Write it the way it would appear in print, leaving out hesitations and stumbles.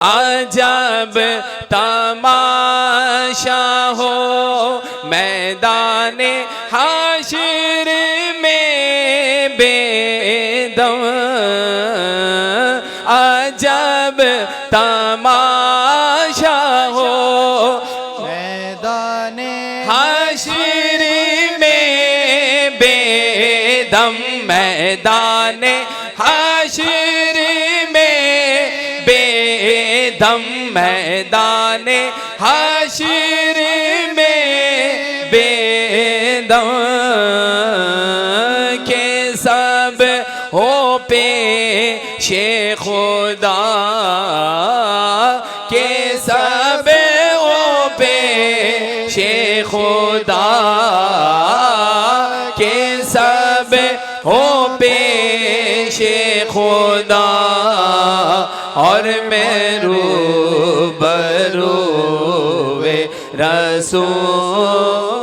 अजब तमाशा हो मैदाने हाशिर में बेदम। अजब तमाशा हो मैदाने हाशिर में बेदम। मैदाने हाशिर में बेदम। मैदाने हाशिर में बेदम के सब हो पेशे खुदा के सब हो पेशे खुदा के सब हो पेशे खुदा। और मैं रूबरू वे रसूल